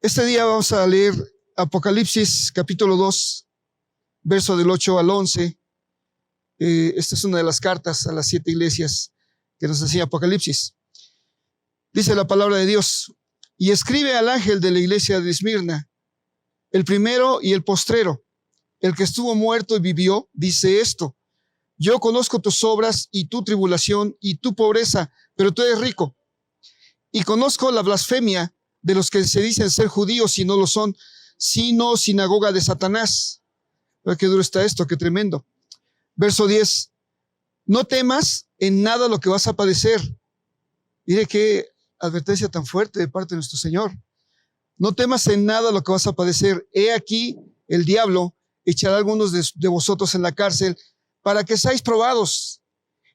Este día vamos a leer Apocalipsis capítulo 2, verso del 8 al 11. Esta es una de las cartas a las 7 iglesias que nos enseña Apocalipsis. Dice la palabra de Dios: y escribe al ángel de la iglesia de Esmirna, el primero y el postrero, el que estuvo muerto y vivió, dice esto: yo conozco tus obras y tu tribulación y tu pobreza, pero tú eres rico. Y conozco la blasfemia de los que se dicen ser judíos y no lo son, sino sinagoga de Satanás. Qué duro está esto, qué tremendo. Verso 10: no temas en nada lo que vas a padecer. Mire qué advertencia tan fuerte de parte de nuestro Señor. No temas en nada lo que vas a padecer. He aquí, el diablo echará a algunos de vosotros en la cárcel para que seáis probados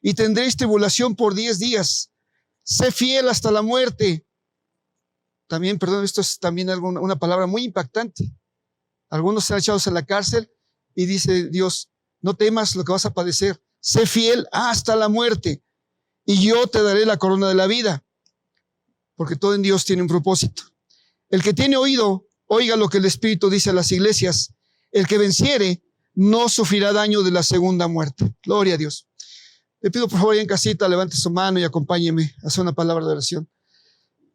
y tendréis tribulación por 10 días. Sé fiel hasta la muerte. También, perdón, esto es también una palabra muy impactante. Algunos serán echados en la cárcel y dice Dios: no temas lo que vas a padecer. Sé fiel hasta la muerte y yo te daré la corona de la vida. Porque todo en Dios tiene un propósito. El que tiene oído, oiga lo que el Espíritu dice a las iglesias. El que venciere no sufrirá daño de la segunda muerte. Gloria a Dios. Le pido por favor, ahí en casita, levante su mano y acompáñeme a hacer una palabra de oración.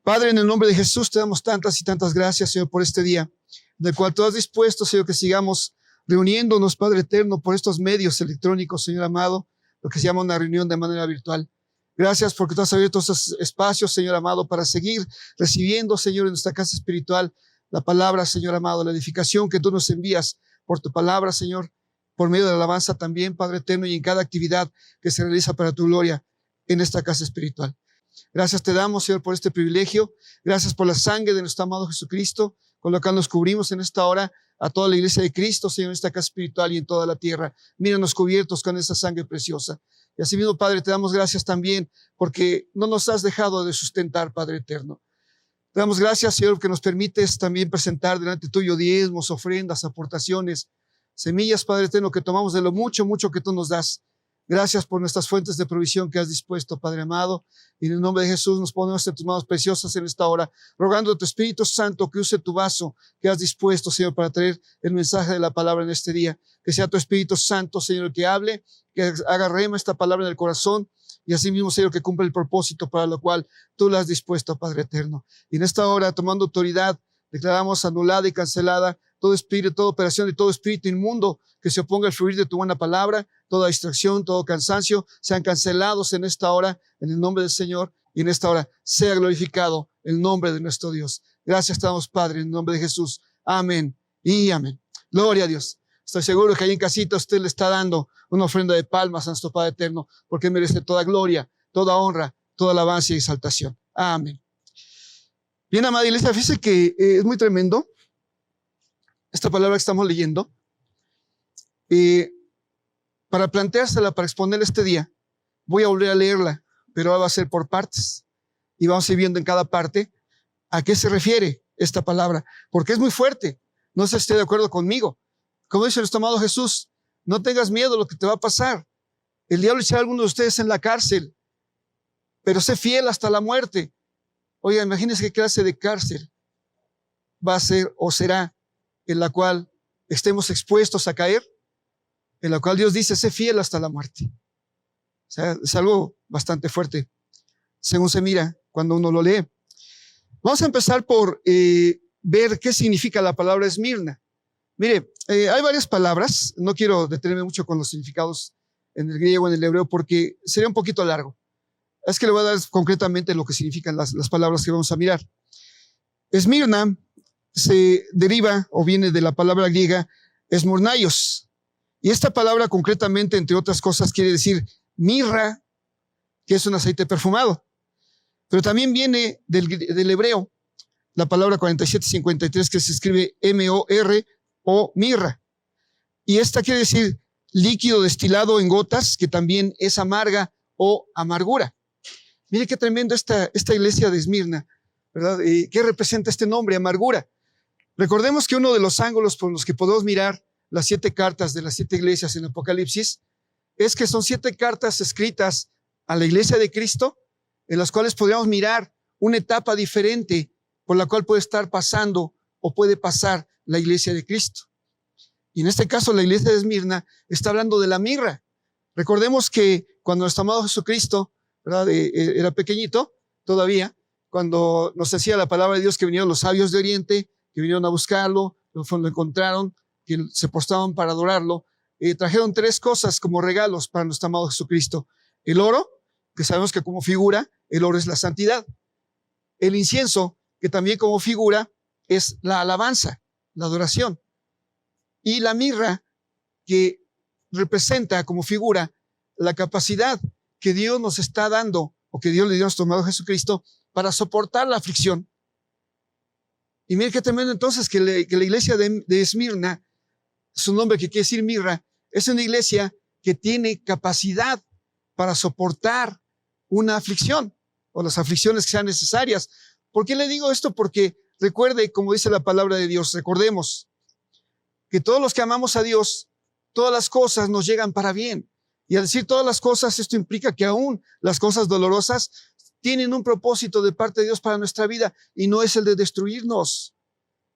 Padre, en el nombre de Jesús te damos tantas y tantas gracias, Señor, por este día, del cual tú has dispuesto, Señor, que sigamos reuniéndonos, Padre eterno, por estos medios electrónicos, Señor amado, lo que se llama una reunión de manera virtual. Gracias porque tú has abierto estos espacios, Señor amado, para seguir recibiendo, Señor, en nuestra casa espiritual la palabra, Señor amado, la edificación que tú nos envías por tu palabra, Señor, por medio de la alabanza también, Padre eterno, y en cada actividad que se realiza para tu gloria en esta casa espiritual. Gracias te damos, Señor, por este privilegio. Gracias por la sangre de nuestro amado Jesucristo, con lo cual nos cubrimos en esta hora a toda la iglesia de Cristo, Señor, en esta casa espiritual y en toda la tierra. Míranos cubiertos con esa sangre preciosa. Y así mismo, Padre, te damos gracias también porque no nos has dejado de sustentar, Padre eterno. Te damos gracias, Señor, que nos permites también presentar delante tuyo diezmos, ofrendas, aportaciones, semillas, Padre eterno, que tomamos de lo mucho, mucho que tú nos das. Gracias por nuestras fuentes de provisión que has dispuesto, Padre amado. Y en el nombre de Jesús nos ponemos en tus manos preciosas en esta hora, rogando a tu Espíritu Santo que use tu vaso que has dispuesto, Señor, para traer el mensaje de la palabra en este día. Que sea tu Espíritu Santo, Señor, el que hable, que haga rema esta palabra en el corazón. Y así mismo, Señor, que cumpla el propósito para lo cual tú la has dispuesto, Padre eterno. Y en esta hora, tomando autoridad, declaramos anulada y cancelada todo espíritu, toda operación de todo espíritu inmundo que se oponga al fluir de tu buena palabra. Toda distracción, todo cansancio, sean cancelados en esta hora, en el nombre del Señor. Y en esta hora sea glorificado el nombre de nuestro Dios. Gracias te damos, Padre, en el nombre de Jesús. Amén y amén. Gloria a Dios. Estoy seguro que ahí en casita usted le está dando una ofrenda de palmas a nuestro Padre eterno, porque merece toda gloria, toda honra, toda alabanza y exaltación. Amén. Bien, amada iglesia, fíjese que es muy tremendo esta palabra que estamos leyendo. Para planteársela, para exponerla este día, voy a volver a leerla, pero ahora va a ser por partes. Y vamos a ir viendo en cada parte a qué se refiere esta palabra, porque es muy fuerte. No sé si esté de acuerdo conmigo. Como dice nuestro amado Jesús, no tengas miedo de lo que te va a pasar. El diablo echará a algunos de ustedes en la cárcel, pero sé fiel hasta la muerte. Oiga, imagínense qué clase de cárcel va a ser o será en la cual estemos expuestos a caer, en la cual Dios dice, sé fiel hasta la muerte. O sea, es algo bastante fuerte, según se mira cuando uno lo lee. Vamos a empezar por ver qué significa la palabra Esmirna. Mire, hay varias palabras, no quiero detenerme mucho con los significados en el griego, en el hebreo, porque sería un poquito largo. Es que le voy a dar concretamente lo que significan las palabras que vamos a mirar. Esmirna se deriva o viene de la palabra griega esmornaios. Y esta palabra concretamente, entre otras cosas, quiere decir mirra, que es un aceite perfumado. Pero también viene del hebreo la palabra 4753, que se escribe M-O-R o mirra. Y esta quiere decir líquido destilado en gotas, que también es amarga o amargura. Mire qué tremendo esta iglesia de Esmirna, ¿verdad? ¿Qué representa este nombre, amargura? Recordemos que uno de los ángulos por los que podemos mirar las 7 cartas de las 7 iglesias en Apocalipsis es que son 7 cartas escritas a la iglesia de Cristo, en las cuales podríamos mirar una etapa diferente por la cual puede estar pasando o puede pasar la iglesia de Cristo. Y en este caso la iglesia de Esmirna está hablando de la mirra. Recordemos que cuando nuestro amado Jesucristo, ¿verdad? Era pequeñito todavía, cuando nos decía la palabra de Dios que vinieron los sabios de Oriente, que vinieron a buscarlo, lo encontraron, que se postraban para adorarlo, trajeron 3 cosas como regalos para nuestro amado Jesucristo. El oro, que sabemos que como figura, el oro es la santidad. El incienso, que también como figura es la alabanza, la adoración. Y la mirra, que representa como figura la capacidad que Dios nos está dando, o que Dios le dio a nuestro amado Jesucristo, para soportar la aflicción. Y mire qué tremendo entonces que la iglesia de Esmirna, su nombre que quiere decir mirra, es una iglesia que tiene capacidad para soportar una aflicción o las aflicciones que sean necesarias. ¿Por qué le digo esto? Porque recuerde, como dice la palabra de Dios, recordemos que todos los que amamos a Dios, todas las cosas nos llegan para bien. Y al decir todas las cosas, esto implica que aún las cosas dolorosas tienen un propósito de parte de Dios para nuestra vida y no es el de destruirnos.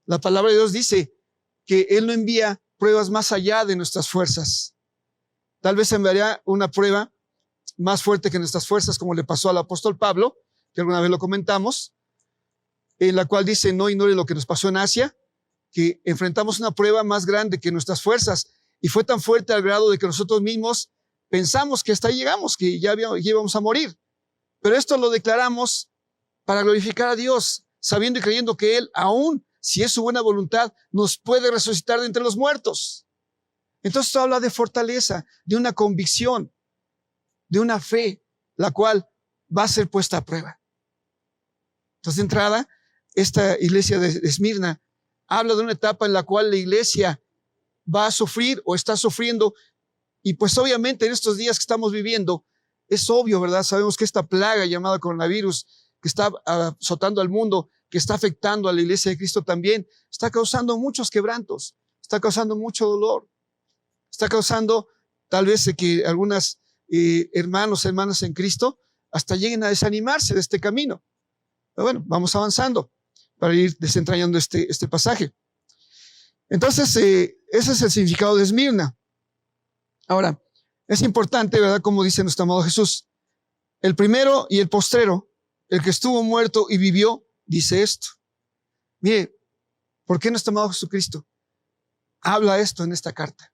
La palabra de Dios dice que Él no envía pruebas más allá de nuestras fuerzas. Tal vez enviaría una prueba más fuerte que nuestras fuerzas, como le pasó al apóstol Pablo, que alguna vez lo comentamos, en la cual dice: no ignore lo que nos pasó en Asia, que enfrentamos una prueba más grande que nuestras fuerzas, y fue tan fuerte al grado de que nosotros mismos pensamos que hasta ahí llegamos, que ya íbamos a morir. Pero esto lo declaramos para glorificar a Dios, sabiendo y creyendo que Él, aún si es su buena voluntad, nos puede resucitar de entre los muertos. Entonces esto habla de fortaleza, de una convicción, de una fe, la cual va a ser puesta a prueba. Entonces, de entrada, esta iglesia de Esmirna habla de una etapa en la cual la iglesia va a sufrir o está sufriendo. Y pues obviamente en estos días que estamos viviendo, es obvio, ¿verdad? Sabemos que esta plaga llamada coronavirus, que está azotando al mundo, que está afectando a la iglesia de Cristo también, está causando muchos quebrantos, está causando mucho dolor, está causando tal vez que algunas hermanos, hermanas en Cristo hasta lleguen a desanimarse de este camino. Pero bueno, vamos avanzando para ir desentrañando este pasaje. Entonces, ese es el significado de Esmirna. Ahora, es importante, ¿verdad? Como dice nuestro amado Jesús, el primero y el postrero, el que estuvo muerto y vivió, dice esto. Mire, ¿por qué nuestro amado Jesucristo habla esto en esta carta?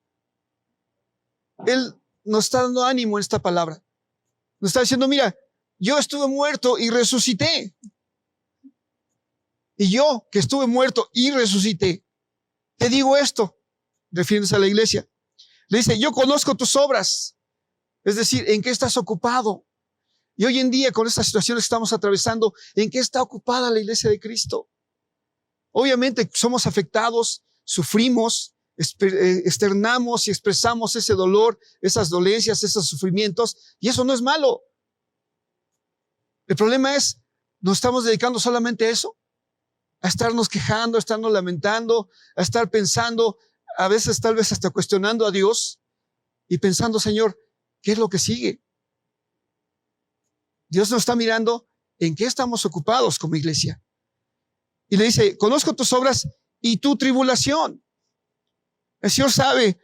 Él nos está dando ánimo en esta palabra. Nos está diciendo: mira, yo estuve muerto y resucité. Y yo, que estuve muerto y resucité, te digo esto, refiriéndose a la iglesia. Le dice: yo conozco tus obras, es decir, en qué estás ocupado. Y hoy en día, con estas situaciones que estamos atravesando, ¿en qué está ocupada la iglesia de Cristo? Obviamente somos afectados, sufrimos, externamos y expresamos ese dolor, esas dolencias, esos sufrimientos, y eso no es malo. El problema es, ¿nos estamos dedicando solamente a eso? A estarnos quejando, a estarnos lamentando, a estar pensando, a veces tal vez hasta cuestionando a Dios y pensando: Señor, ¿qué es lo que sigue? Dios nos está mirando en qué estamos ocupados como iglesia. Y le dice: conozco tus obras y tu tribulación. El Señor sabe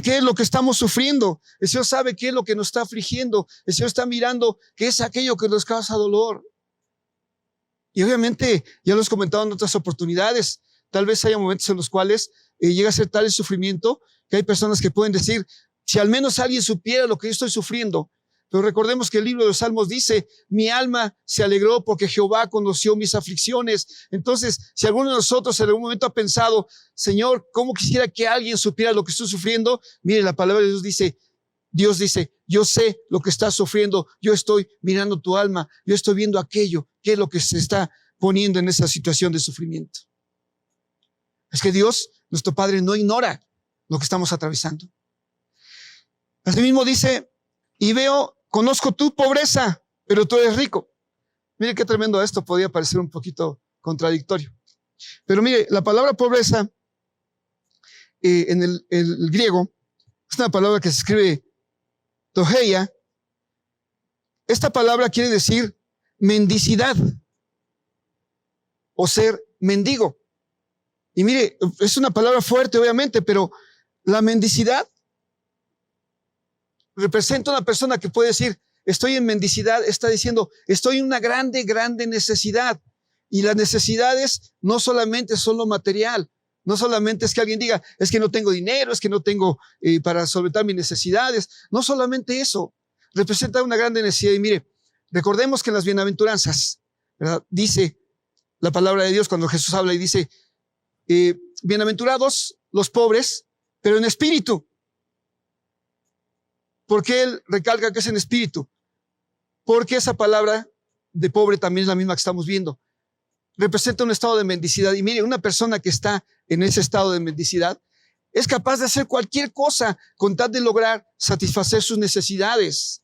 qué es lo que estamos sufriendo. El Señor sabe qué es lo que nos está afligiendo. El Señor está mirando qué es aquello que nos causa dolor. Y obviamente, ya lo hemos comentado en otras oportunidades, tal vez haya momentos en los cuales llega a ser tal el sufrimiento que hay personas que pueden decir: si al menos alguien supiera lo que yo estoy sufriendo. Pero recordemos que el libro de los Salmos dice: mi alma se alegró porque Jehová conoció mis aflicciones. Entonces, si alguno de nosotros en algún momento ha pensado: Señor, ¿cómo quisiera que alguien supiera lo que estoy sufriendo? Mire, la palabra de Dios dice: yo sé lo que estás sufriendo, yo estoy mirando tu alma, yo estoy viendo aquello, qué es lo que se está poniendo en esa situación de sufrimiento. Es que Dios, nuestro Padre, no ignora lo que estamos atravesando. Asimismo dice: y conozco tu pobreza, pero tú eres rico. Mire qué tremendo esto, podría parecer un poquito contradictorio. Pero mire, la palabra pobreza en el griego es una palabra que se escribe toheia. Esta palabra quiere decir mendicidad o ser mendigo. Y mire, es una palabra fuerte, obviamente, pero la mendicidad representa una persona que puede decir, estoy en mendicidad, está diciendo, estoy en una grande, grande necesidad. Y las necesidades no solamente son lo material, no solamente es que alguien diga, es que no tengo dinero, es que no tengo para solventar mis necesidades. No solamente eso, representa una grande necesidad. Y mire, recordemos que en las bienaventuranzas, ¿verdad?, dice la palabra de Dios cuando Jesús habla y dice, bienaventurados los pobres, pero en espíritu. ¿Por qué él recalca que es en espíritu? Porque esa palabra de pobre también es la misma que estamos viendo. Representa un estado de mendicidad. Y mire, una persona que está en ese estado de mendicidad es capaz de hacer cualquier cosa con tal de lograr satisfacer sus necesidades.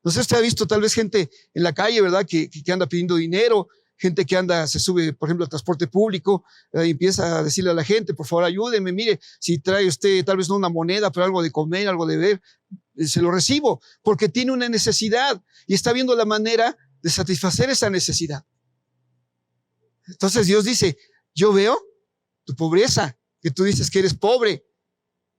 No sé si usted ha visto tal vez gente en la calle, ¿verdad?, que anda pidiendo dinero, gente que se sube, por ejemplo, al transporte público, y empieza a decirle a la gente, por favor, ayúdeme, mire, si trae usted tal vez no una moneda, pero algo de comer, algo de beber, se lo recibo, porque tiene una necesidad y está viendo la manera de satisfacer esa necesidad. Entonces Dios dice, yo veo tu pobreza, que tú dices que eres pobre,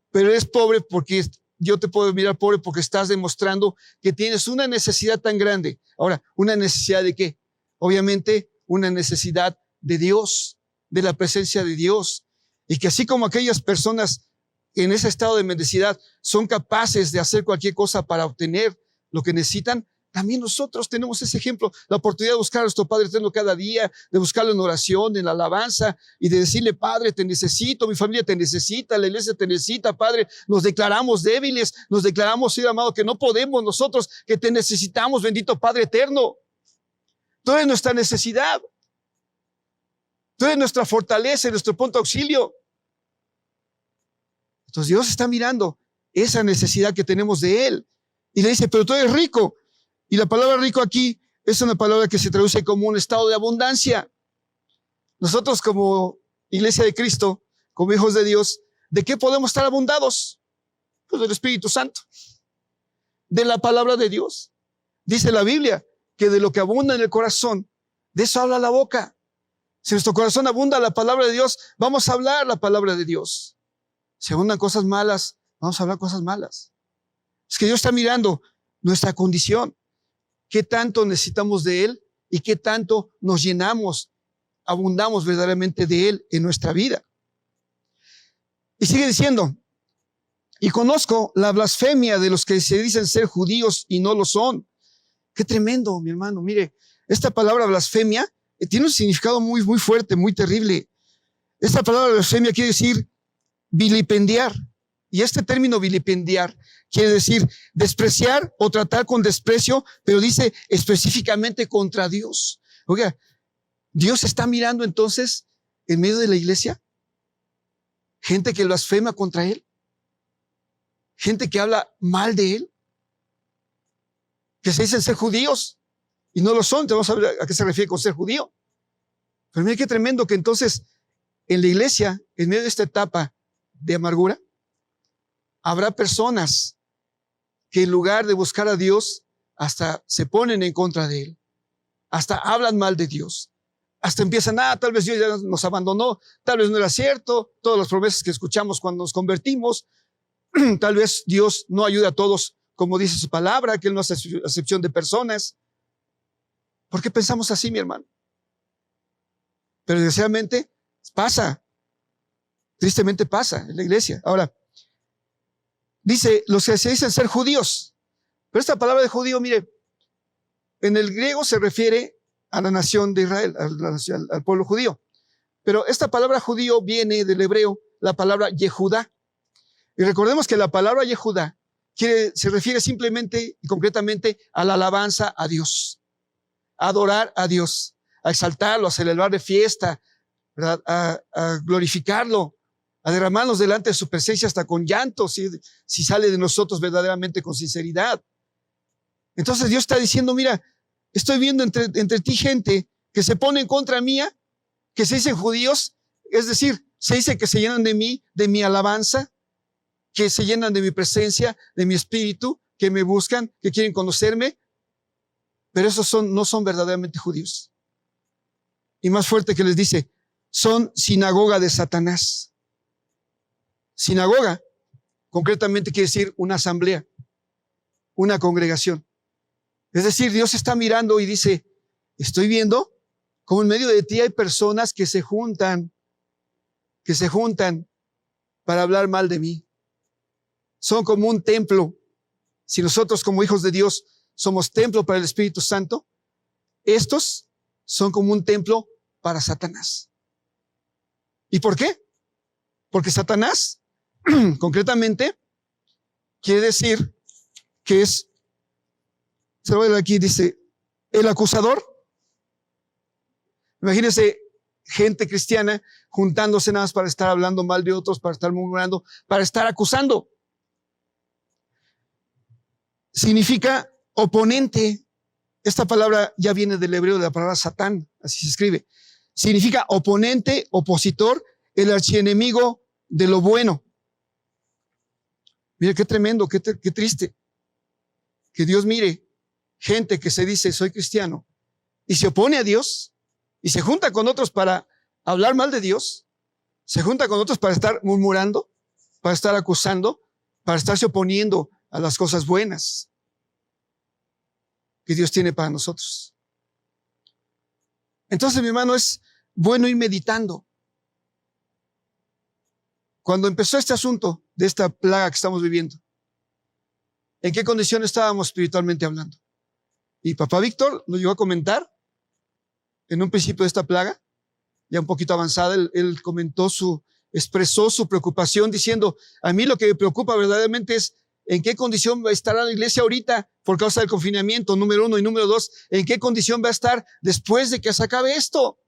pero eres pobre porque yo te puedo mirar pobre porque estás demostrando que tienes una necesidad tan grande. Ahora, ¿una necesidad de qué? Obviamente, una necesidad de Dios, de la presencia de Dios. Y que así como aquellas personas en ese estado de mendicidad son capaces de hacer cualquier cosa para obtener lo que necesitan, también nosotros tenemos ese ejemplo, la oportunidad de buscar a nuestro Padre eterno cada día, de buscarlo en oración, en la alabanza y de decirle, Padre, te necesito, mi familia te necesita, la iglesia te necesita, Padre, nos declaramos débiles, nos declaramos, Señor amado, que no podemos nosotros, que te necesitamos, bendito Padre eterno. Tú eres nuestra necesidad, tú eres nuestra fortaleza, nuestro punto de auxilio. Entonces Dios está mirando esa necesidad que tenemos de Él y le dice, pero tú eres rico. Y la palabra rico aquí es una palabra que se traduce como un estado de abundancia. Nosotros como iglesia de Cristo, como hijos de Dios, ¿de qué podemos estar abundados? Pues del Espíritu Santo, de la palabra de Dios. Dice la Biblia que de lo que abunda en el corazón, de eso habla la boca. Si nuestro corazón abunda la palabra de Dios, vamos a hablar la palabra de Dios. Si abundan cosas malas, vamos a hablar cosas malas. Es que Dios está mirando nuestra condición. ¿Qué tanto necesitamos de Él y qué tanto nos llenamos, abundamos verdaderamente de Él en nuestra vida? Y sigue diciendo, y conozco la blasfemia de los que se dicen ser judíos y no lo son. Qué tremendo, mi hermano. Mire, esta palabra blasfemia tiene un significado muy, muy fuerte, muy terrible. Esta palabra blasfemia quiere decir vilipendiar. Y este término vilipendiar quiere decir despreciar o tratar con desprecio, pero dice específicamente contra Dios. Oiga, Dios está mirando entonces en medio de la iglesia gente que blasfema contra Él, gente que habla mal de Él, que se dicen ser judíos y no lo son. Te vamos a ver a qué se refiere con ser judío. Pero mira qué tremendo que entonces en la iglesia, en medio de esta etapa de amargura, habrá personas que en lugar de buscar a Dios, hasta se ponen en contra de Él, hasta hablan mal de Dios, hasta empiezan, tal vez Dios ya nos abandonó, tal vez no era cierto, todas las promesas que escuchamos cuando nos convertimos, tal vez Dios no ayuda a todos como dice su palabra, que Él no hace acepción de personas. ¿Por qué pensamos así, mi hermano? Pero desgraciadamente pasa, tristemente pasa en la iglesia. Ahora, dice, los que se dicen ser judíos. Pero esta palabra de judío, mire, en el griego se refiere a la nación de Israel, al pueblo judío. Pero esta palabra judío viene del hebreo, la palabra Yehudá. Y recordemos que la palabra Yehudá se refiere simplemente y concretamente a la alabanza a Dios, a adorar a Dios, a exaltarlo, a celebrarle fiesta, ¿verdad? A glorificarlo, a derramarnos delante de su presencia hasta con llanto, si sale de nosotros verdaderamente con sinceridad. Entonces Dios está diciendo, mira, estoy viendo entre ti gente que se pone en contra mía, que se dicen judíos, es decir, se dice que se llenan de mí, de mi alabanza, que se llenan de mi presencia, de mi espíritu, que me buscan, que quieren conocerme, pero esos no son verdaderamente judíos. Y más fuerte que les dice, son sinagoga de Satanás. Sinagoga, concretamente quiere decir una asamblea, una congregación. Es decir, Dios está mirando y dice, estoy viendo cómo en medio de ti hay personas que se juntan para hablar mal de mí. Son como un templo. Si nosotros como hijos de Dios somos templo para el Espíritu Santo, estos son como un templo para Satanás. ¿Y por qué? Porque Satanás, concretamente, quiere decir que es, se lo voy a leer aquí, dice, el acusador. Imagínense gente cristiana juntándose nada más para estar hablando mal de otros, para estar murmurando, para estar acusando. Significa oponente. Esta palabra ya viene del hebreo de la palabra Satán, así se escribe. Significa oponente, opositor, el archienemigo de lo bueno. Mire qué tremendo, qué triste. Que Dios mire gente que se dice soy cristiano y se opone a Dios y se junta con otros para hablar mal de Dios, se junta con otros para estar murmurando, para estar acusando, para estarse oponiendo a las cosas buenas que Dios tiene para nosotros. Entonces, mi hermano, es bueno ir meditando. Cuando empezó este asunto de esta plaga que estamos viviendo, ¿en qué condición estábamos espiritualmente hablando? Y papá Víctor lo llegó a comentar en un principio de esta plaga, ya un poquito avanzada, él expresó su preocupación diciendo, a mí lo que me preocupa verdaderamente es en qué condición va a estar la iglesia ahorita por causa del confinamiento, número 1, y número 2, en qué condición va a estar después de que se acabe esto.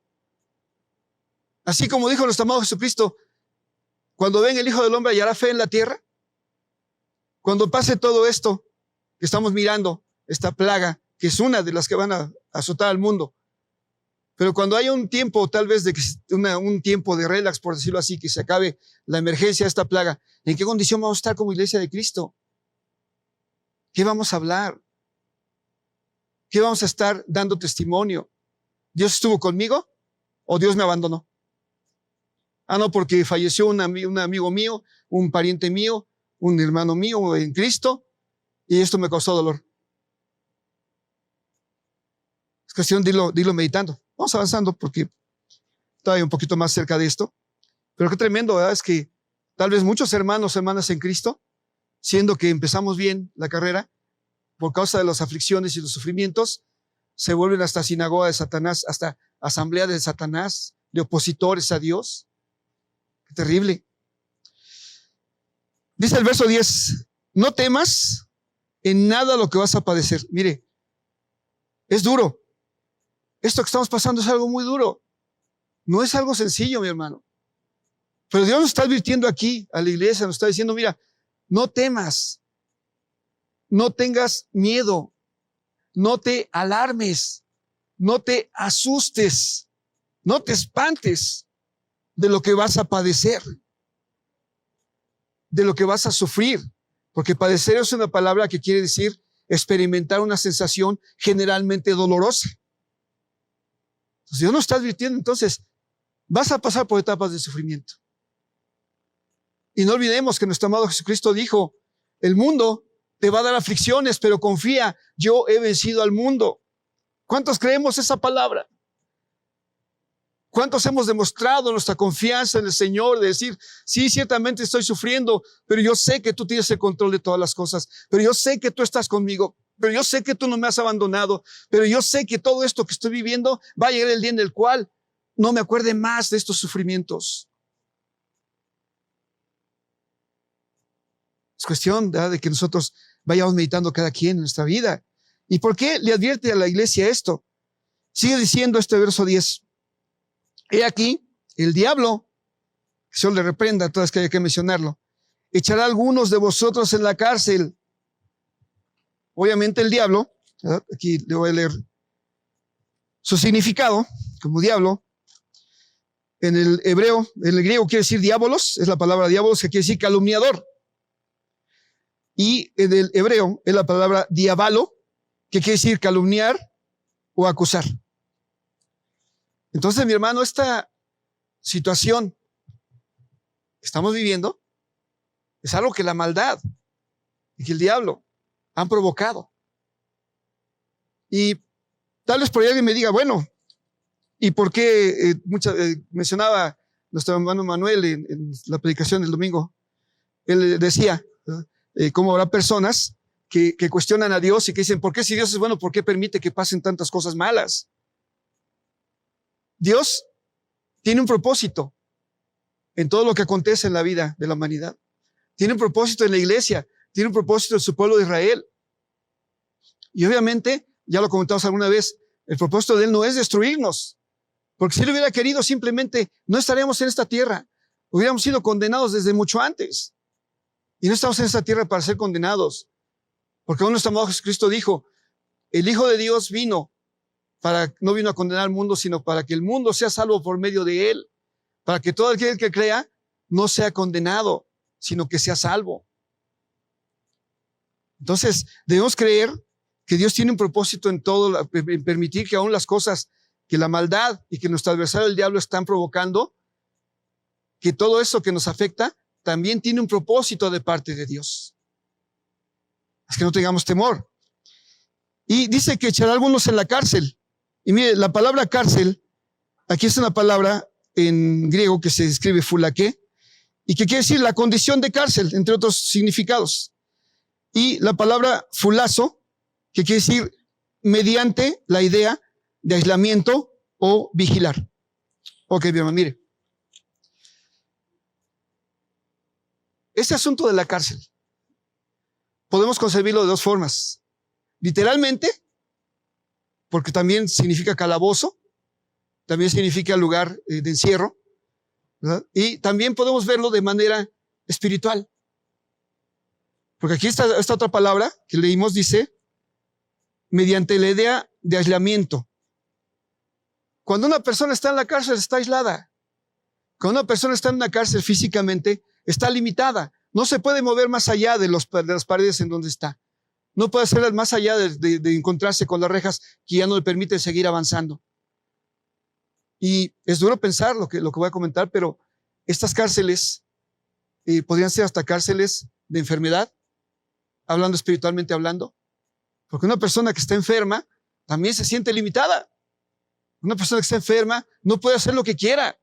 Así como dijo nuestro amado Jesucristo, cuando venga el Hijo del Hombre hallará fe en la tierra. Cuando pase todo esto que estamos mirando, esta plaga, que es una de las que van a azotar al mundo, pero cuando haya un tiempo, tal vez un tiempo de relax, por decirlo así, que se acabe la emergencia de esta plaga, ¿en qué condición vamos a estar como iglesia de Cristo? ¿Qué vamos a hablar? ¿Qué vamos a estar dando testimonio? ¿Dios estuvo conmigo o Dios me abandonó? Ah, no, porque falleció un amigo mío, un pariente mío, un hermano mío en Cristo, y esto me causó dolor. Es cuestión de irlo meditando. Vamos avanzando porque todavía un poquito más cerca de esto. Pero qué tremendo, ¿verdad? Es que tal vez muchos hermanos, hermanas en Cristo, siendo que empezamos bien la carrera, por causa de las aflicciones y los sufrimientos, se vuelven hasta sinagoga de Satanás, hasta asamblea de Satanás, de opositores a Dios. Qué terrible. Dice el verso 10, no temas en nada lo que vas a padecer. Mire, es duro. Esto que estamos pasando es algo muy duro. No es algo sencillo, mi hermano. Pero Dios nos está advirtiendo aquí a la iglesia, nos está diciendo, mira, no temas, no tengas miedo, no te alarmes, no te asustes, no te espantes de lo que vas a padecer, de lo que vas a sufrir, porque padecer es una palabra que quiere decir experimentar una sensación generalmente dolorosa. Entonces Dios nos está advirtiendo, entonces vas a pasar por etapas de sufrimiento. Y no olvidemos que nuestro amado Jesucristo dijo, el mundo te va a dar aflicciones, pero confía, yo he vencido al mundo. ¿Cuántos creemos esa palabra? ¿Cuántos hemos demostrado nuestra confianza en el Señor de decir, sí, ciertamente estoy sufriendo, pero yo sé que tú tienes el control de todas las cosas, pero yo sé que tú estás conmigo, pero yo sé que tú no me has abandonado, pero yo sé que todo esto que estoy viviendo va a llegar el día en el cual no me acuerde más de estos sufrimientos. Es cuestión, ¿verdad?, de que nosotros vayamos meditando cada quien en nuestra vida. ¿Y por qué le advierte a la iglesia esto? Sigue diciendo este verso 10. He aquí, el diablo, que Dios le reprenda, todas que hay que mencionarlo, echará a algunos de vosotros en la cárcel. Obviamente el diablo, ¿verdad?, aquí le voy a leer su significado como diablo. En el hebreo, en el griego quiere decir diabolos, es la palabra diabolos que quiere decir calumniador. Y en el hebreo es la palabra diabalo, que quiere decir calumniar o acusar. Entonces, mi hermano, esta situación que estamos viviendo es algo que la maldad y que el diablo han provocado. Y tal vez por ahí alguien me diga, bueno, ¿y por qué? Mencionaba nuestro hermano Manuel en la predicación del domingo. Él decía, cómo habrá personas que cuestionan a Dios y que dicen, ¿por qué si Dios es bueno, por qué permite que pasen tantas cosas malas? Dios tiene un propósito en todo lo que acontece en la vida de la humanidad. Tiene un propósito en la iglesia, tiene un propósito en su pueblo de Israel. Y obviamente, ya lo comentamos alguna vez, el propósito de Él no es destruirnos, porque si Él hubiera querido, simplemente no estaríamos en esta tierra. Hubiéramos sido condenados desde mucho antes. Y no estamos en esta tierra para ser condenados, porque aún nuestro amado Jesucristo dijo, el Hijo de Dios no vino a condenar al mundo, sino para que el mundo sea salvo por medio de Él, para que todo aquel que crea no sea condenado, sino que sea salvo. Entonces, debemos creer que Dios tiene un propósito en todo, en permitir que aún las cosas que la maldad y que nuestro adversario el diablo están provocando, que todo eso que nos afecta también tiene un propósito de parte de Dios. Es que no tengamos temor. Y dice que echará a algunos en la cárcel. Y mire, la palabra cárcel, aquí es una palabra en griego que se escribe fulaké, y que quiere decir la condición de cárcel, entre otros significados. Y la palabra fulazo, que quiere decir mediante la idea de aislamiento o vigilar. Ok, mi hermano, mire. Este asunto de la cárcel podemos concebirlo de dos formas. Literalmente, porque también significa calabozo, también significa lugar de encierro, ¿verdad? Y también podemos verlo de manera espiritual. Porque aquí está esta otra palabra que leímos, dice, mediante la idea de aislamiento. Cuando una persona está en la cárcel, está aislada. Cuando una persona está en una cárcel físicamente, está limitada. No se puede mover más allá de las paredes en donde está. No puede hacer más allá de encontrarse con las rejas que ya no le permiten seguir avanzando. Y es duro pensar lo que voy a comentar, pero estas cárceles podrían ser hasta cárceles de enfermedad, hablando espiritualmente hablando. Porque una persona que está enferma también se siente limitada. Una persona que está enferma no puede hacer lo que quiera.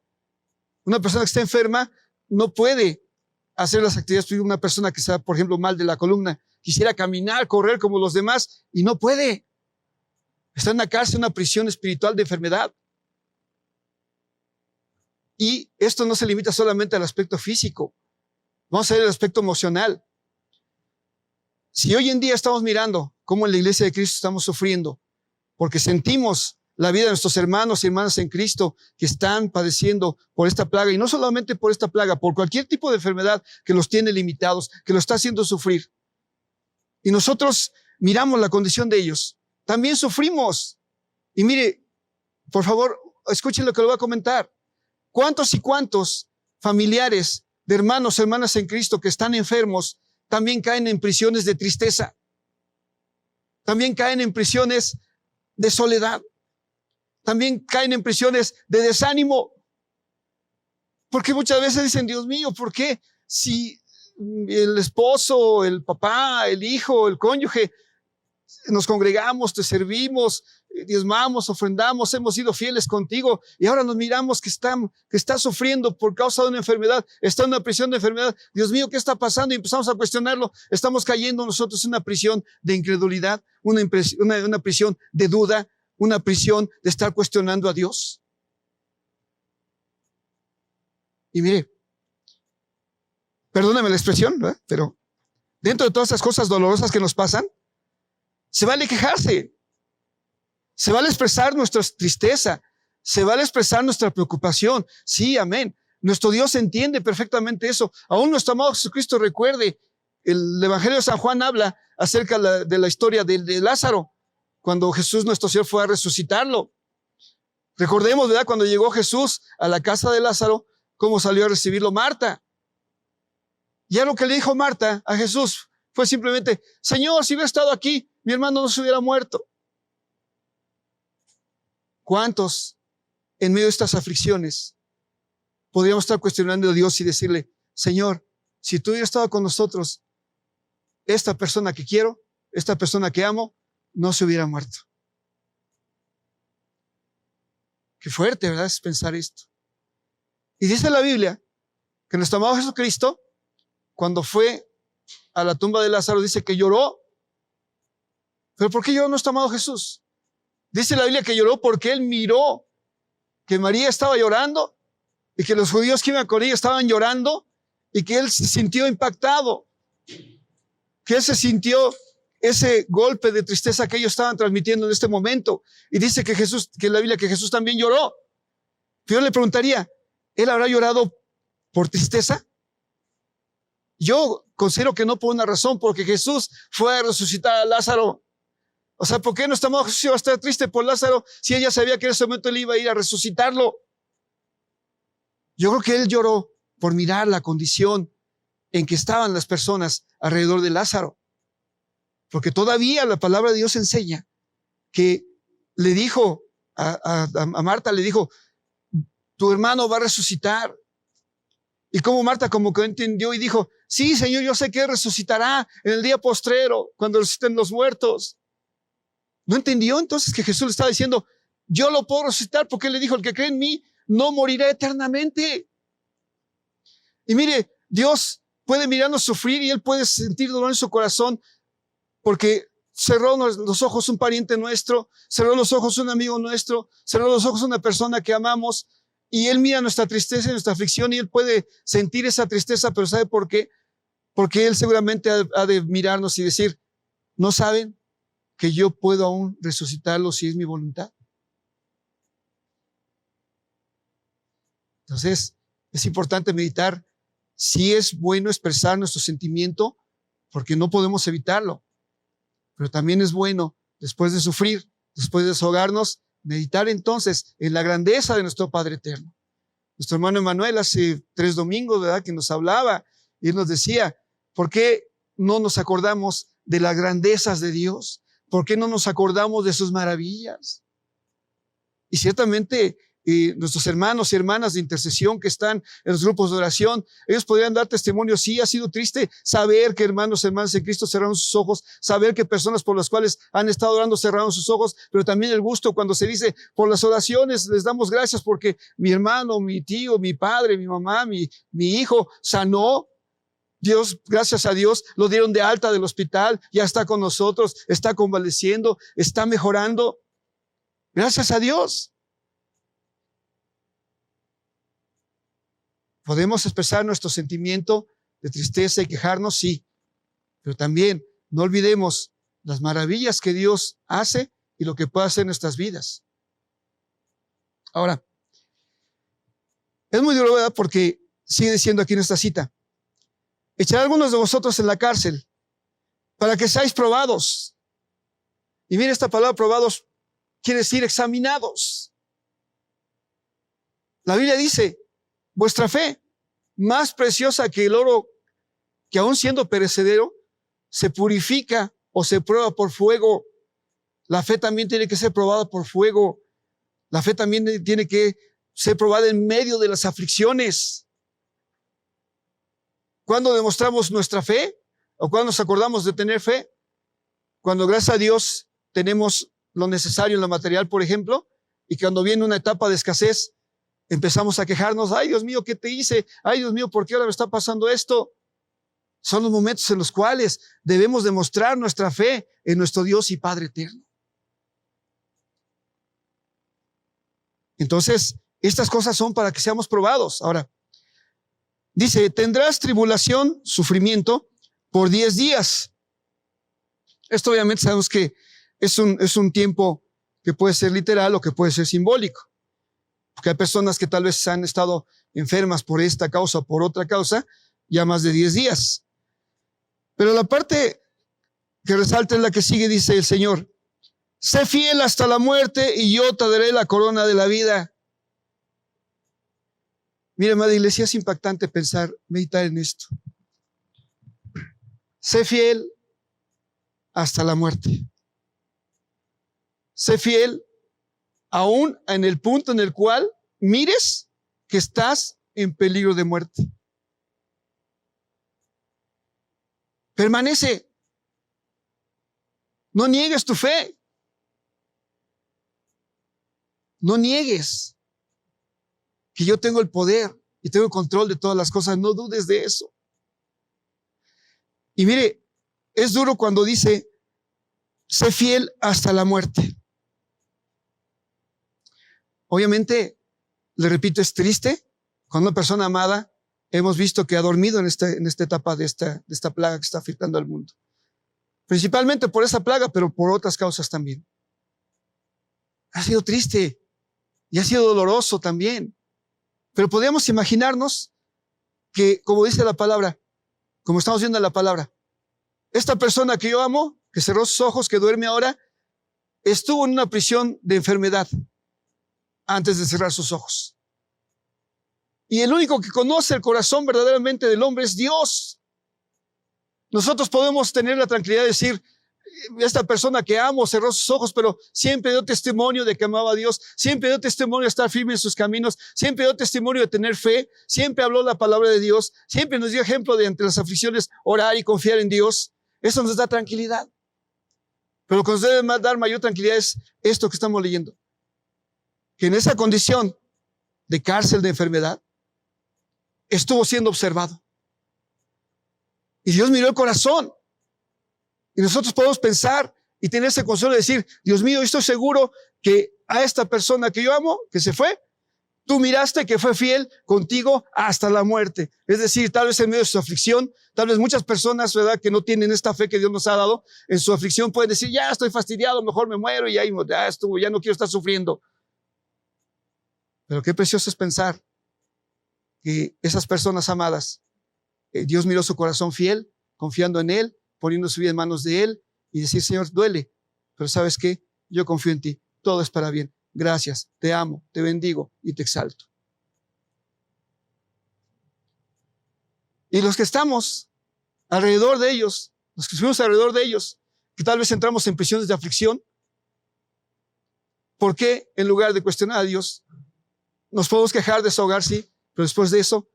Una persona que está enferma no puede hacer las actividades. Una persona que está, por ejemplo, mal de la columna, quisiera caminar, correr como los demás y no puede. Está en una cárcel, una prisión espiritual de enfermedad. Y esto no se limita solamente al aspecto físico. Vamos a ver el aspecto emocional. Si hoy en día estamos mirando cómo en la iglesia de Cristo estamos sufriendo, porque sentimos la vida de nuestros hermanos y hermanas en Cristo que están padeciendo por esta plaga, y no solamente por esta plaga, por cualquier tipo de enfermedad que los tiene limitados, que los está haciendo sufrir. Y nosotros miramos la condición de ellos. También sufrimos. Y mire, por favor, escuchen lo que le voy a comentar. ¿Cuántos y cuántos familiares de hermanos, hermanas en Cristo que están enfermos también caen en prisiones de tristeza? También caen en prisiones de soledad. También caen en prisiones de desánimo. Porque muchas veces dicen, Dios mío, ¿por qué? Si el esposo, el papá, el hijo, el cónyuge, nos congregamos, te servimos, diezmamos, ofrendamos, hemos sido fieles contigo y ahora nos miramos que está sufriendo por causa de una enfermedad, está en una prisión de enfermedad. Dios mío, ¿qué está pasando? Y empezamos a cuestionarlo. Estamos cayendo nosotros en una prisión de incredulidad, una prisión de duda, una prisión de estar cuestionando a Dios. Y mire, perdóname la expresión, ¿verdad? Pero dentro de todas esas cosas dolorosas que nos pasan, se vale quejarse, se vale expresar nuestra tristeza, se vale expresar nuestra preocupación. Sí, amén. Nuestro Dios entiende perfectamente eso. Aún nuestro amado Jesucristo, recuerde, el Evangelio de San Juan habla acerca de la historia de Lázaro, cuando Jesús nuestro Señor fue a resucitarlo. Recordemos, ¿verdad? Cuando llegó Jesús a la casa de Lázaro, cómo salió a recibirlo Marta. Ya lo que le dijo Marta a Jesús fue simplemente, Señor, si hubiera estado aquí, mi hermano no se hubiera muerto. ¿Cuántos en medio de estas aflicciones podríamos estar cuestionando a Dios y decirle, Señor, si tú hubieras estado con nosotros, esta persona que quiero, esta persona que amo, no se hubiera muerto. Qué fuerte, ¿verdad? Es pensar esto. Y dice la Biblia que nuestro amado Jesucristo, cuando fue a la tumba de Lázaro, dice que lloró. ¿Pero por qué lloró nuestro amado Jesús? Dice la Biblia que lloró porque él miró que María estaba llorando y que los judíos que iban con ella estaban llorando y que él se sintió impactado, que él se sintió ese golpe de tristeza que ellos estaban transmitiendo en este momento. Y dice que Jesús, que en la Biblia que Jesús también lloró. Yo le preguntaría, ¿él habrá llorado por tristeza? Yo considero que no por una razón, porque Jesús fue a resucitar a Lázaro. O sea, ¿por qué nuestro amado Jesús iba a estar triste por Lázaro si ella sabía que en ese momento él iba a ir a resucitarlo? Yo creo que él lloró por mirar la condición en que estaban las personas alrededor de Lázaro. Porque todavía la palabra de Dios enseña que le dijo a Marta, le dijo, tu hermano va a resucitar. Y como Marta como que entendió y dijo, sí, Señor, yo sé que él resucitará en el día postrero, cuando resuciten los muertos. ¿No entendió entonces que Jesús le estaba diciendo, yo lo puedo resucitar? Porque él le dijo, el que cree en mí no morirá eternamente. Y mire, Dios puede mirarnos sufrir y él puede sentir dolor en su corazón porque cerró los ojos un pariente nuestro, cerró los ojos un amigo nuestro, cerró los ojos una persona que amamos, y él mira nuestra tristeza y nuestra aflicción y él puede sentir esa tristeza, pero ¿sabe por qué? Porque él seguramente ha de mirarnos y decir, ¿no saben que yo puedo aún resucitarlo si es mi voluntad? Entonces, es importante meditar si es bueno expresar nuestro sentimiento, porque no podemos evitarlo. Pero también es bueno, después de sufrir, después de desahogarnos, meditar entonces en la grandeza de nuestro Padre eterno. Nuestro hermano Emanuel hace 3 domingos, ¿verdad?, que nos hablaba y él nos decía, ¿por qué no nos acordamos de las grandezas de Dios? ¿Por qué no nos acordamos de sus maravillas? Y ciertamente nuestros hermanos y hermanas de intercesión que están en los grupos de oración, ellos podrían dar testimonio. Sí, ha sido triste saber que hermanos y hermanas en Cristo cerraron sus ojos, saber que personas por las cuales han estado orando cerraron sus ojos, pero también el gusto cuando se dice, por las oraciones les damos gracias porque mi hermano, mi tío, mi padre, mi mamá, mi hijo sanó. Dios, gracias a Dios, lo dieron de alta del hospital, ya está con nosotros, está convaleciendo, está mejorando. Gracias a Dios. Podemos expresar nuestro sentimiento de tristeza y quejarnos, sí, pero también no olvidemos las maravillas que Dios hace y lo que puede hacer en nuestras vidas. Ahora, es muy duro, ¿verdad? Porque sigue diciendo aquí en esta cita, echaré a algunos de vosotros en la cárcel para que seáis probados. Y mire, esta palabra probados quiere decir examinados. La Biblia dice, vuestra fe, más preciosa que el oro, que aun siendo perecedero, se purifica o se prueba por fuego. La fe también tiene que ser probada por fuego. La fe también tiene que ser probada en medio de las aflicciones. ¿Cuándo demostramos nuestra fe? ¿O cuándo nos acordamos de tener fe? Cuando, gracias a Dios, tenemos lo necesario en lo material, por ejemplo, y cuando viene una etapa de escasez, empezamos a quejarnos, ay Dios mío, ¿qué te hice? Ay Dios mío, ¿por qué ahora me está pasando esto? Son los momentos en los cuales debemos demostrar nuestra fe en nuestro Dios y Padre eterno. Entonces, estas cosas son para que seamos probados. Ahora, dice, tendrás tribulación, sufrimiento, por 10 días. Esto obviamente sabemos que es un tiempo que puede ser literal o que puede ser simbólico. Porque hay personas que tal vez han estado enfermas por esta causa o por otra causa ya más de 10 días. Pero la parte que resalta es la que sigue, dice el Señor, sé fiel hasta la muerte y yo te daré la corona de la vida. Mira, amada iglesia, es impactante pensar, meditar en esto. Sé fiel hasta la muerte. Sé fiel aún en el punto en el cual mires que estás en peligro de muerte. Permanece. No niegues tu fe. No niegues que yo tengo el poder y tengo el control de todas las cosas. No dudes de eso. Y mire, es duro cuando dice, sé fiel hasta la muerte. Obviamente, le repito, es triste cuando una persona amada hemos visto que ha dormido en esta etapa de esta plaga que está afectando al mundo. Principalmente por esa plaga, pero por otras causas también. Ha sido triste y ha sido doloroso también. Pero podríamos imaginarnos que, como dice la palabra, como estamos viendo en la palabra, esta persona que yo amo, que cerró sus ojos, que duerme ahora, estuvo en una prisión de enfermedad antes de cerrar sus ojos. Y el único que conoce el corazón verdaderamente del hombre es Dios. Nosotros podemos tener la tranquilidad de decir, esta persona que amo cerró sus ojos, pero siempre dio testimonio de que amaba a Dios, siempre dio testimonio de estar firme en sus caminos, siempre dio testimonio de tener fe, siempre habló la palabra de Dios, siempre nos dio ejemplo de ante las aflicciones orar y confiar en Dios. Eso nos da tranquilidad. Pero lo que nos debe dar mayor tranquilidad es esto que estamos leyendo. Que en esa condición de cárcel, de enfermedad, estuvo siendo observado. Y Dios miró el corazón. Y nosotros podemos pensar y tener ese consuelo de decir, Dios mío, estoy seguro que a esta persona que yo amo, que se fue, tú miraste que fue fiel contigo hasta la muerte. Es decir, tal vez en medio de su aflicción, tal vez muchas personas, ¿verdad?, que no tienen esta fe que Dios nos ha dado, en su aflicción pueden decir, ya estoy fastidiado, mejor me muero y ahí ya estuvo, ya no quiero estar sufriendo. Pero qué precioso es pensar que esas personas amadas, Dios miró su corazón fiel, confiando en Él, poniendo su vida en manos de Él y decir, Señor, duele, pero ¿sabes qué? Yo confío en ti, todo es para bien. Gracias, te amo, te bendigo y te exalto. Y los que estamos alrededor de ellos, los que estuvimos alrededor de ellos, que tal vez entramos en prisiones de aflicción, ¿por qué en lugar de cuestionar a Dios, nos podemos quejar, desahogar, sí, pero después de eso,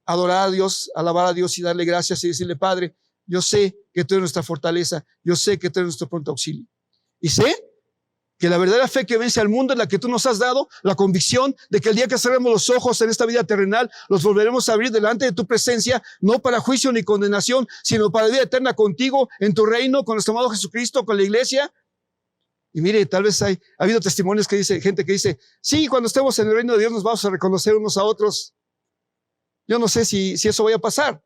adorar a Dios, alabar a Dios y darle gracias y decirle, Padre, yo sé que tú eres nuestra fortaleza, yo sé que tú eres nuestro pronto auxilio. Y sé que la verdadera fe que vence al mundo es la que tú nos has dado, la convicción de que el día que cerremos los ojos en esta vida terrenal, los volveremos a abrir delante de tu presencia, no para juicio ni condenación, sino para vida eterna contigo, en tu reino, con nuestro amado Jesucristo, con la iglesia. Y mire, tal vez ha habido testimonios que dice, gente que dice, sí, cuando estemos en el reino de Dios nos vamos a reconocer unos a otros. Yo no sé si eso vaya a pasar.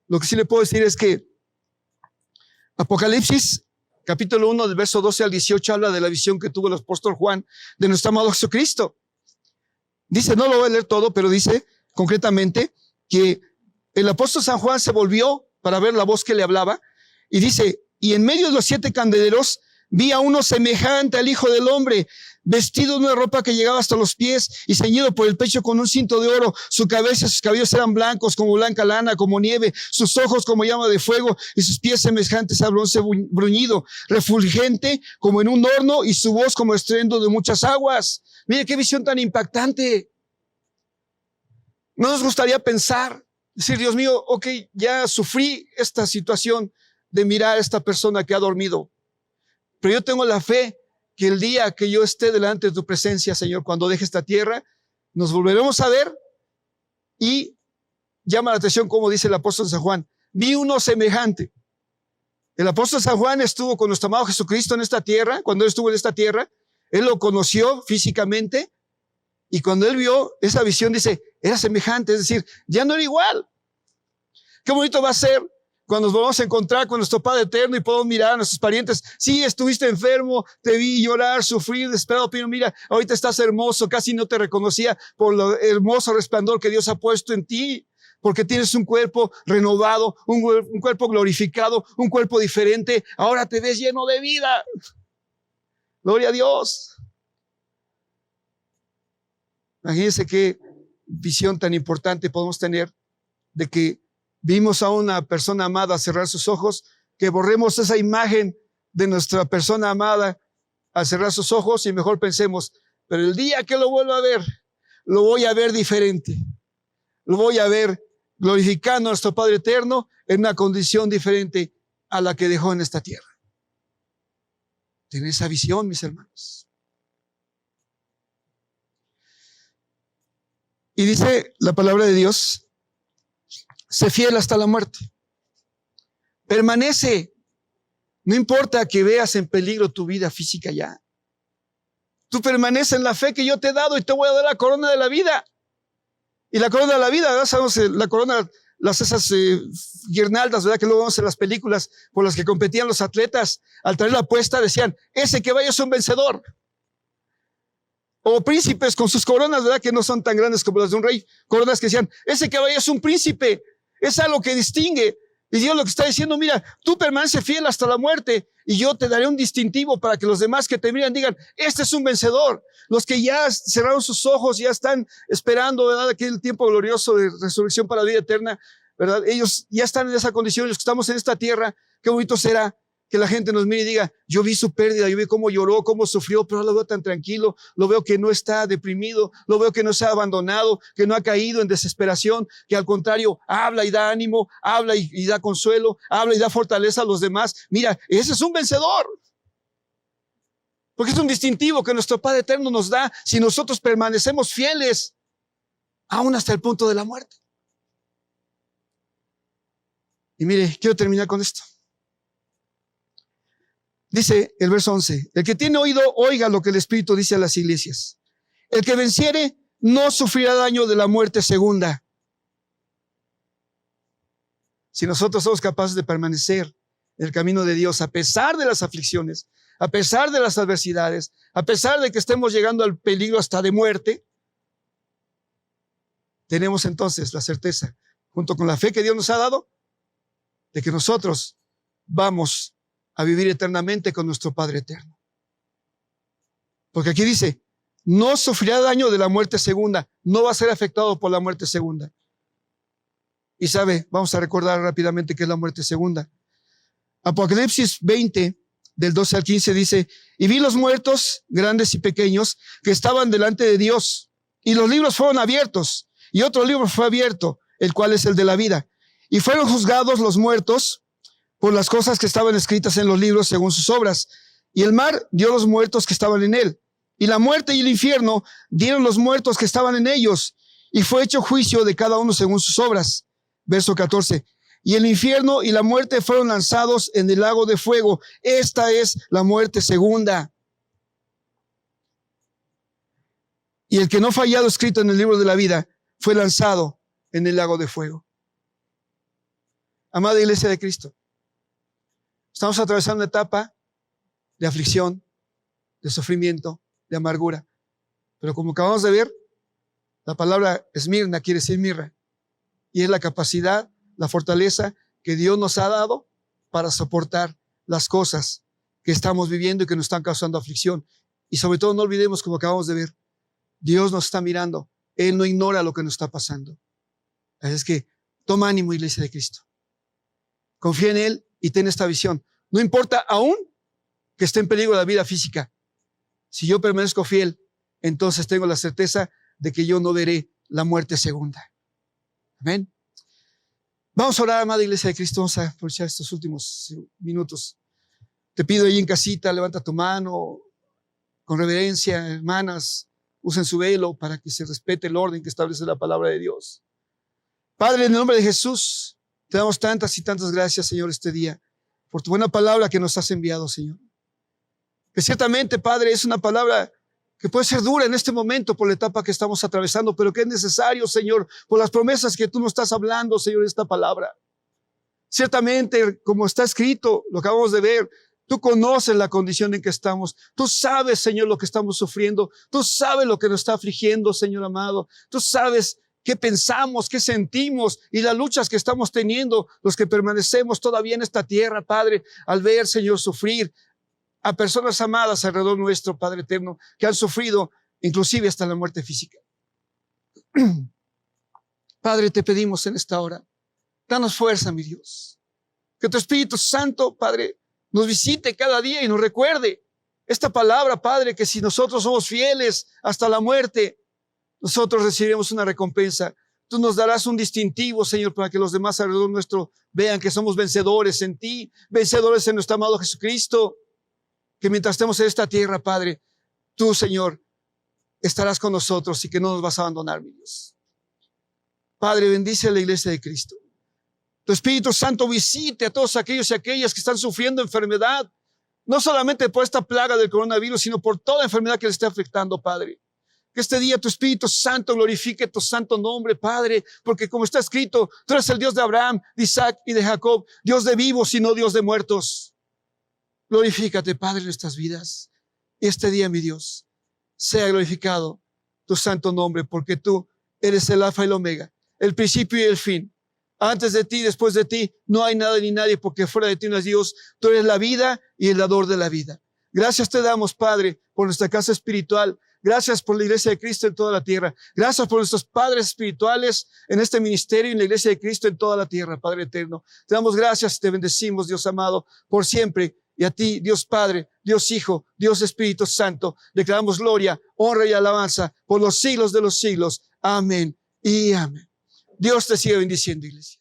Lo que sí le puedo decir es que Apocalipsis, capítulo 1, del verso 12 al 18, habla de la visión que tuvo el apóstol Juan de nuestro amado Jesucristo. Dice, no lo voy a leer todo, pero dice concretamente que el apóstol San Juan se volvió para ver la voz que le hablaba y dice, y en medio de los 7 candeleros vi a uno semejante al Hijo del Hombre, vestido de una ropa que llegaba hasta los pies y ceñido por el pecho con un cinto de oro. Su cabeza y sus cabellos eran blancos como blanca lana, como nieve, sus ojos como llama de fuego y sus pies semejantes a bronce bruñido, refulgente como en un horno y su voz como estruendo de muchas aguas. Mire qué visión tan impactante. No nos gustaría pensar, decir, Dios mío, ok, ya sufrí esta situación de mirar a esta persona que ha dormido. Pero yo tengo la fe que el día que yo esté delante de tu presencia, Señor, cuando deje esta tierra, nos volveremos a ver y llama la atención como dice el apóstol San Juan. Vi uno semejante. El apóstol San Juan estuvo con nuestro amado Jesucristo en esta tierra. Cuando él estuvo en esta tierra, él lo conoció físicamente y cuando él vio esa visión dice, era semejante, es decir, ya no era igual. Qué bonito va a ser cuando nos volvamos a encontrar con nuestro Padre eterno y podemos mirar a nuestros parientes. Sí, estuviste enfermo, te vi llorar, sufrir, desesperado, pero mira, ahorita estás hermoso, casi no te reconocía por lo hermoso resplandor que Dios ha puesto en ti, porque tienes un cuerpo renovado, un cuerpo glorificado, un cuerpo diferente. Ahora te ves lleno de vida. Gloria a Dios. Imagínense qué visión tan importante podemos tener de que vimos a una persona amada cerrar sus ojos, que borremos esa imagen de nuestra persona amada al cerrar sus ojos y mejor pensemos, pero el día que lo vuelva a ver, lo voy a ver diferente. lo voy a ver glorificando a nuestro Padre eterno en una condición diferente a la que dejó en esta tierra. Tiene esa visión, mis hermanos. Y dice la palabra de Dios, sé fiel hasta la muerte. Permanece. No importa que veas en peligro tu vida física ya. Tú permaneces en la fe que yo te he dado y te voy a dar la corona de la vida. Y la corona de la vida, ¿verdad? Sabemos la corona, esas guirnaldas, ¿verdad? Que luego vemos en las películas por las que competían los atletas. Al traer la apuesta decían, ese que vaya es un vencedor. O príncipes con sus coronas, ¿verdad? Que no son tan grandes como las de un rey. Coronas que decían, ese que vaya es un príncipe. Es algo que distingue. Y Dios lo que está diciendo, mira, tú permaneces fiel hasta la muerte y yo te daré un distintivo para que los demás que te miran digan, este es un vencedor. Los que ya cerraron sus ojos, ya están esperando, ¿verdad? Aquel tiempo glorioso de resurrección para la vida eterna, ¿verdad? Ellos ya están en esa condición, los que estamos en esta tierra, qué bonito será que la gente nos mire y diga, yo vi su pérdida, yo vi cómo lloró, cómo sufrió, pero ahora lo veo tan tranquilo, lo veo que no está deprimido, lo veo que no se ha abandonado, que no ha caído en desesperación, que al contrario habla y da ánimo, habla y da consuelo, habla y da fortaleza a los demás. Mira, ese es un vencedor. Porque es un distintivo que nuestro Padre eterno nos da si nosotros permanecemos fieles, aún hasta el punto de la muerte. Y mire, quiero terminar con esto. Dice el verso 11, el que tiene oído, oiga lo que el Espíritu dice a las iglesias. El que venciere no sufrirá daño de la muerte segunda. Si nosotros somos capaces de permanecer en el camino de Dios, a pesar de las aflicciones, a pesar de las adversidades, a pesar de que estemos llegando al peligro hasta de muerte, tenemos entonces la certeza, junto con la fe que Dios nos ha dado, de que nosotros vamos a vivir eternamente con nuestro Padre eterno. Porque aquí dice, no sufrirá daño de la muerte segunda, no va a ser afectado por la muerte segunda. Y sabe, vamos a recordar rápidamente qué es la muerte segunda. Apocalipsis 20, del 12 al 15 dice, y vi los muertos, grandes y pequeños, que estaban delante de Dios, y los libros fueron abiertos, y otro libro fue abierto, el cual es el de la vida. Y fueron juzgados los muertos por las cosas que estaban escritas en los libros según sus obras. Y el mar dio los muertos que estaban en él. Y la muerte y el infierno dieron los muertos que estaban en ellos. Y fue hecho juicio de cada uno según sus obras. Verso 14. Y el infierno y la muerte fueron lanzados en el lago de fuego. Esta es la muerte segunda. Y el que no fue hallado escrito en el libro de la vida fue lanzado en el lago de fuego. Amada Iglesia de Cristo, estamos atravesando una etapa de aflicción, de sufrimiento, de amargura. Pero como acabamos de ver, la palabra esmirna quiere decir mirra. Y es la capacidad, la fortaleza que Dios nos ha dado para soportar las cosas que estamos viviendo y que nos están causando aflicción. Y sobre todo no olvidemos, como acabamos de ver, Dios nos está mirando. Él no ignora lo que nos está pasando. Así es que toma ánimo, Iglesia de Cristo. Confía en Él y ten esta visión. No importa aún que esté en peligro la vida física. Si yo permanezco fiel, entonces tengo la certeza de que yo no veré la muerte segunda. Amén. Vamos a orar, amada Iglesia de Cristo. Vamos a aprovechar estos últimos minutos. Te pido ahí en casita, levanta tu mano con reverencia, hermanas, usen su velo para que se respete el orden que establece la palabra de Dios. Padre, en el nombre de Jesús, te damos tantas y tantas gracias, Señor, este día, por tu buena palabra que nos has enviado, Señor. Que ciertamente, Padre, es una palabra que puede ser dura en este momento por la etapa que estamos atravesando, pero que es necesario, Señor, por las promesas que tú nos estás hablando, Señor, en esta palabra. Ciertamente, como está escrito, lo acabamos de ver, tú conoces la condición en que estamos. Tú sabes, Señor, lo que estamos sufriendo. Tú sabes lo que nos está afligiendo, Señor amado. Tú sabes qué pensamos, qué sentimos y las luchas que estamos teniendo, los que permanecemos todavía en esta tierra, Padre, al ver, Señor, sufrir a personas amadas alrededor nuestro, Padre eterno, que han sufrido inclusive hasta la muerte física. Padre, te pedimos en esta hora, danos fuerza, mi Dios. Que tu Espíritu Santo, Padre, nos visite cada día y nos recuerde esta palabra, Padre, que si nosotros somos fieles hasta la muerte, nosotros recibiremos una recompensa. Tú nos darás un distintivo, Señor, para que los demás alrededor nuestro vean que somos vencedores en ti, vencedores en nuestro amado Jesucristo. Que mientras estemos en esta tierra, Padre, tú, Señor, estarás con nosotros y que no nos vas a abandonar, mi Dios. Padre, bendice a la iglesia de Cristo. Tu Espíritu Santo visite a todos aquellos y aquellas que están sufriendo enfermedad, no solamente por esta plaga del coronavirus, sino por toda enfermedad que les esté afectando, Padre. Que este día tu Espíritu Santo glorifique tu santo nombre, Padre, porque como está escrito, tú eres el Dios de Abraham, de Isaac y de Jacob, Dios de vivos y no Dios de muertos. Glorifícate, Padre, en nuestras vidas. Y este día, mi Dios, sea glorificado tu santo nombre, porque tú eres el Alfa y el Omega, el principio y el fin. Antes de ti, después de ti, no hay nada ni nadie, porque fuera de ti no es Dios. Tú eres la vida y el dador de la vida. Gracias te damos, Padre, por nuestra casa espiritual. Gracias por la iglesia de Cristo en toda la tierra. Gracias por nuestros padres espirituales en este ministerio y en la iglesia de Cristo en toda la tierra, Padre eterno. Te damos gracias y te bendecimos, Dios amado, por siempre. Y a ti, Dios Padre, Dios Hijo, Dios Espíritu Santo, declaramos gloria, honra y alabanza por los siglos de los siglos. Amén y amén. Dios te sigue bendiciendo, iglesia.